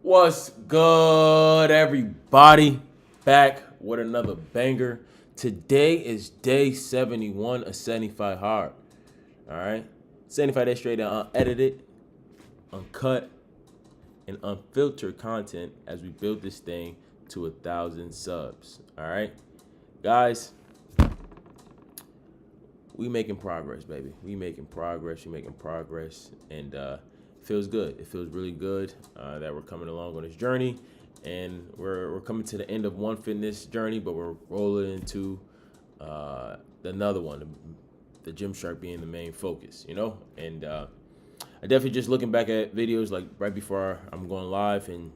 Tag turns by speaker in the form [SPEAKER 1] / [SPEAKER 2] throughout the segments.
[SPEAKER 1] What's good, everybody? Back with another banger. Today is day 71 of 75 Hard. All right? 75 days straight and unedited, uncut, and unfiltered content as we build this thing to 1,000 subs. All right? Guys, we making progress, baby. We making progress. We making progress. And it feels good. It feels really good that we're coming along on this journey. And we're coming to the end of one fitness journey, but we're rolling into another one, the Gymshark being the main focus, you know? And I definitely just looking back at videos like right before I'm going live and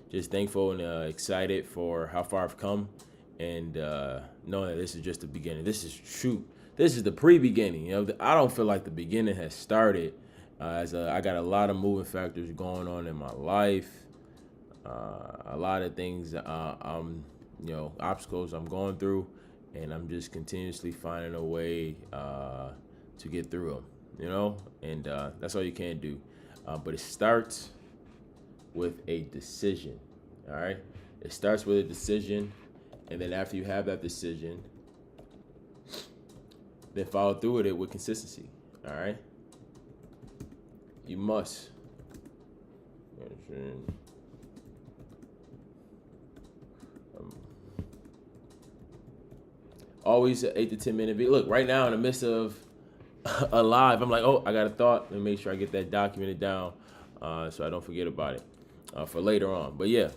[SPEAKER 1] just thankful and excited for how far I've come and knowing that this is just the beginning. This is the pre-beginning. You know, I don't feel like the beginning has started. I got a lot of moving factors going on in my life, a lot of things, obstacles I'm going through, and I'm just continuously finding a way to get through them. You know, and that's all you can do. But it starts with a decision. All right, it starts with a decision, and then after you have that decision, then follow through with it with consistency. All right, you must. Always an 8 to 10 minute video. Look, right now in the midst of a live, I'm like, oh, I got a thought. Let me make sure I get that documented down so I don't forget about it for later on. But yeah,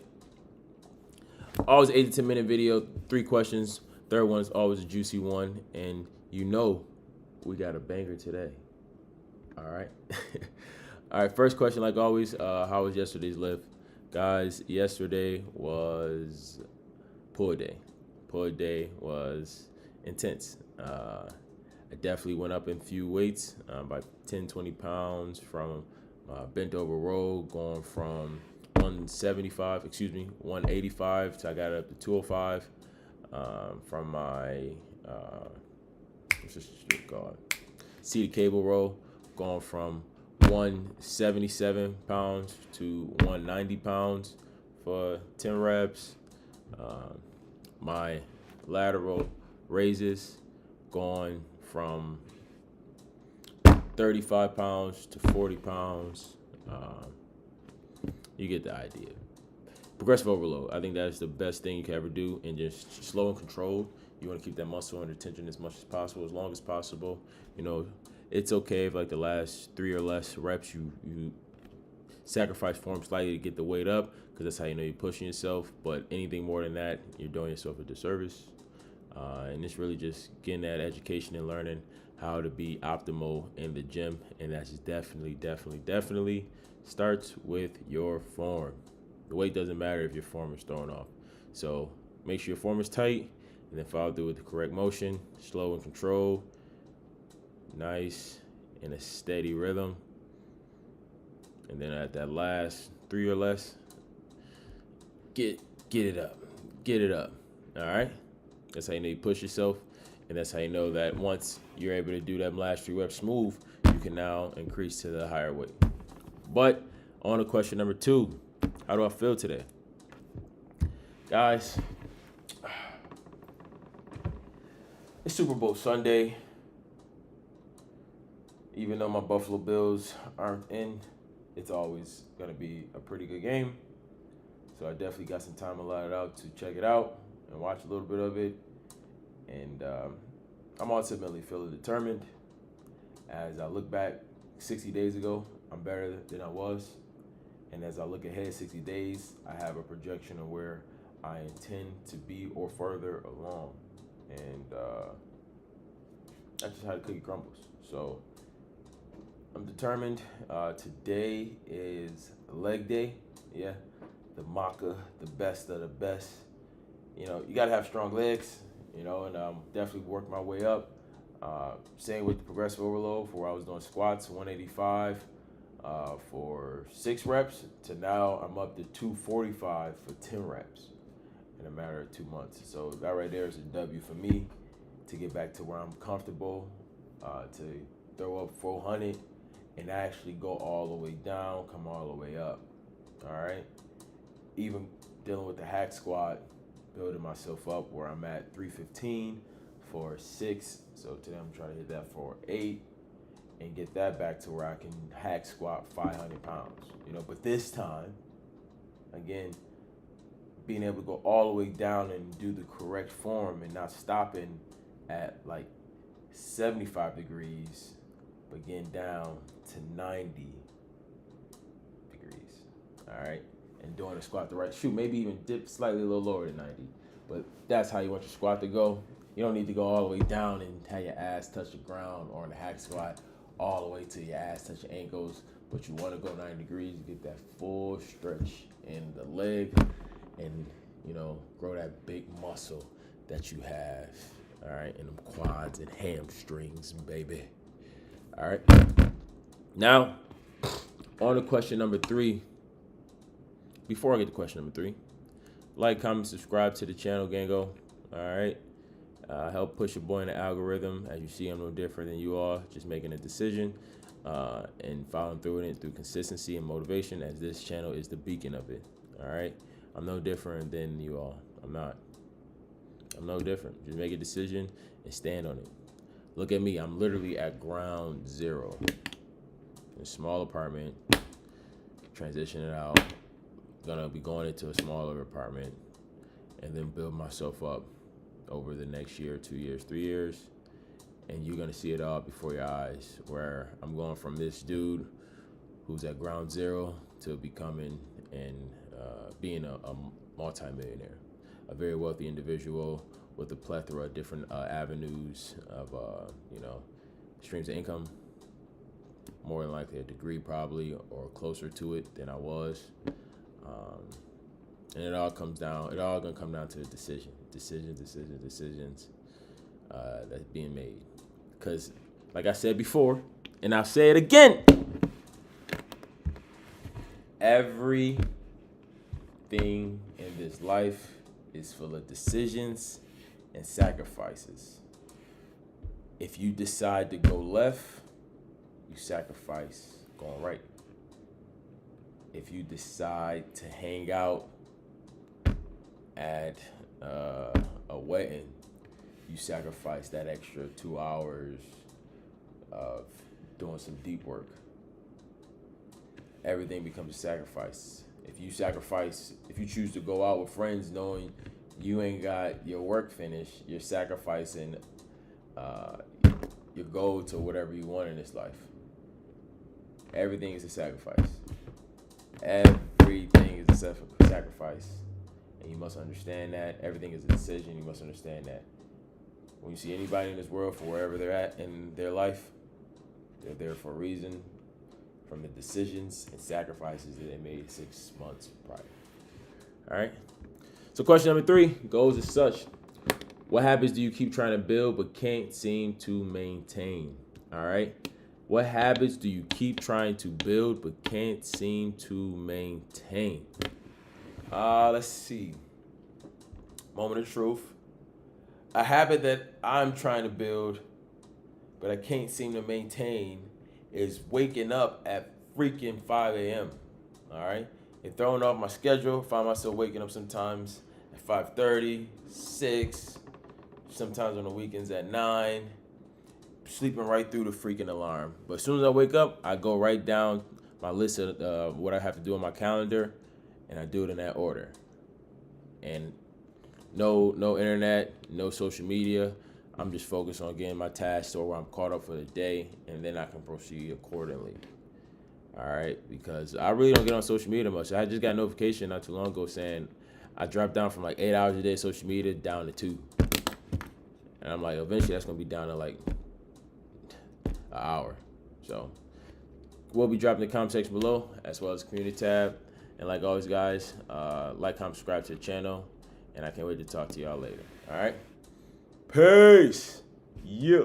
[SPEAKER 1] always 8 to 10 minute video, 3 questions. Third one is always a juicy one, and you know we got a banger today. All right. All right. First question, like always, how was yesterday's lift, guys? Yesterday was pull day. Pull day was intense. I definitely went up in few weights by 10, 20 pounds from bent over row, going from 185 to I got up to 205 from my what's this shit called? Seated cable row, going from 177 pounds to 190 pounds for 10 reps. My lateral raises going from 35 pounds to 40 pounds. You get the idea. Progressive overload. I think that's the best thing you can ever do, and just slow and controlled. You want to keep that muscle under tension as much as possible, as long as possible. You know, it's okay if like the last 3 or less reps you sacrifice form slightly to get the weight up, because that's how you know you're pushing yourself. But anything more than that, you're doing yourself a disservice. And it's really just getting that education and learning how to be optimal in the gym. And that's definitely starts with your form. The weight doesn't matter if your form is thrown off. So make sure your form is tight, and then follow through with the correct motion, slow and controlled, nice in a steady rhythm. And then at that last 3 or less, get it up. All right. That's how you know you push yourself, and that's how you know that once you're able to do that last 3 reps smooth, you can now increase to the higher weight. But on to question number 2, how do I feel today, guys? It's Super Bowl Sunday. Even though my Buffalo Bills aren't in, it's always gonna be a pretty good game. So I definitely got some time allotted out to check it out and watch a little bit of it. And I'm ultimately feeling determined. As I look back 60 days ago, I'm better than I was. And as I look ahead 60 days, I have a projection of where I intend to be or further along. And that's just how the cookie crumbles. So I'm determined. Today is leg day. Yeah, the maca, the best of the best. You know, you gotta have strong legs. You know, and definitely work my way up. Same with the progressive overload, for where I was doing squats, 185 for 6 reps, to now I'm up to 245 for 10 reps in a matter of 2 months. So that right there is a W for me to get back to where I'm comfortable, to throw up 400 and actually go all the way down, come all the way up. All right. even dealing with the hack squat, building myself up where I'm at 315 for 6. So today I'm trying to hit that for 8 and get that back to where I can hack squat 500 pounds. But this time, again, being able to go all the way down and do the correct form and not stopping at like 75 degrees, but getting down to 90 degrees. All right. And doing the squat the right, maybe even dip slightly a little lower than 90. But that's how you want your squat to go. You don't need to go all the way down and have your ass touch the ground, or in the hack squat all the way to your ass touch your ankles. But you want to go 90 degrees, get that full stretch in the leg, and grow that big muscle that you have. All right, and them quads and hamstrings, baby. All right. Now, on to question number 3. Before I get to question number 3, like, comment, subscribe to the channel, Gango. All right. Help push your boy in the algorithm. As you see, I'm no different than you are, just making a decision and following through it through consistency and motivation, as this channel is the beacon of it. All right. I'm no different than you all. I'm not. I'm no different. Just make a decision and stand on it. Look at me. I'm literally at ground zero. In a small apartment, transitioning out. Gonna be going into a smaller apartment and then build myself up over the next year, 2 years, 3 years. And you're gonna see it all before your eyes, where I'm going from this dude who's at ground zero to becoming and being a multimillionaire, a very wealthy individual with a plethora of different avenues of streams of income. More than likely a degree, probably, or closer to it than I was. And it all gonna come down to a decisions that's being made. Because, like I said before, and I'll say it again, everything in this life is full of decisions and sacrifices. If you decide to go left, you sacrifice going right. If you decide to hang out at a wedding, you sacrifice that extra 2 hours of doing some deep work. Everything becomes a sacrifice. If you choose to go out with friends knowing you ain't got your work finished, you're sacrificing your goal to whatever you want in this life. Everything is a sacrifice. Everything is a sacrifice. And you must understand that. Everything is a decision. You must understand that. When you see anybody in this world, for wherever they're at in their life, they're there for a reason, from the decisions and sacrifices that they made 6 months prior. All right? So question number 3 goes as such. What habits do you keep trying to build but can't seem to maintain? All right? What habits do you keep trying to build but can't seem to maintain? Let's see. Moment of truth. A habit that I'm trying to build but I can't seem to maintain is waking up at freaking 5 a.m. All right? It's throwing off my schedule. Find myself waking up sometimes at 5:30, 6, sometimes on the weekends at 9. Sleeping right through the freaking alarm. But as soon as I wake up, I go right down my list of what I have to do on my calendar, and I do it in that order. And no internet, no social media. I'm just focused on getting my tasks to where I'm caught up for the day, and then I can proceed accordingly. All right, because I really don't get on social media much. I just got a notification not too long ago saying I dropped down from like 8 hours a day of social media down to 2. And I'm like, eventually that's gonna be down to like an hour. So we'll be dropping the comment section below, as well as the community tab. And like always, guys, like, comment, subscribe to the channel, and I can't wait to talk to y'all later. All right, peace. Yeah.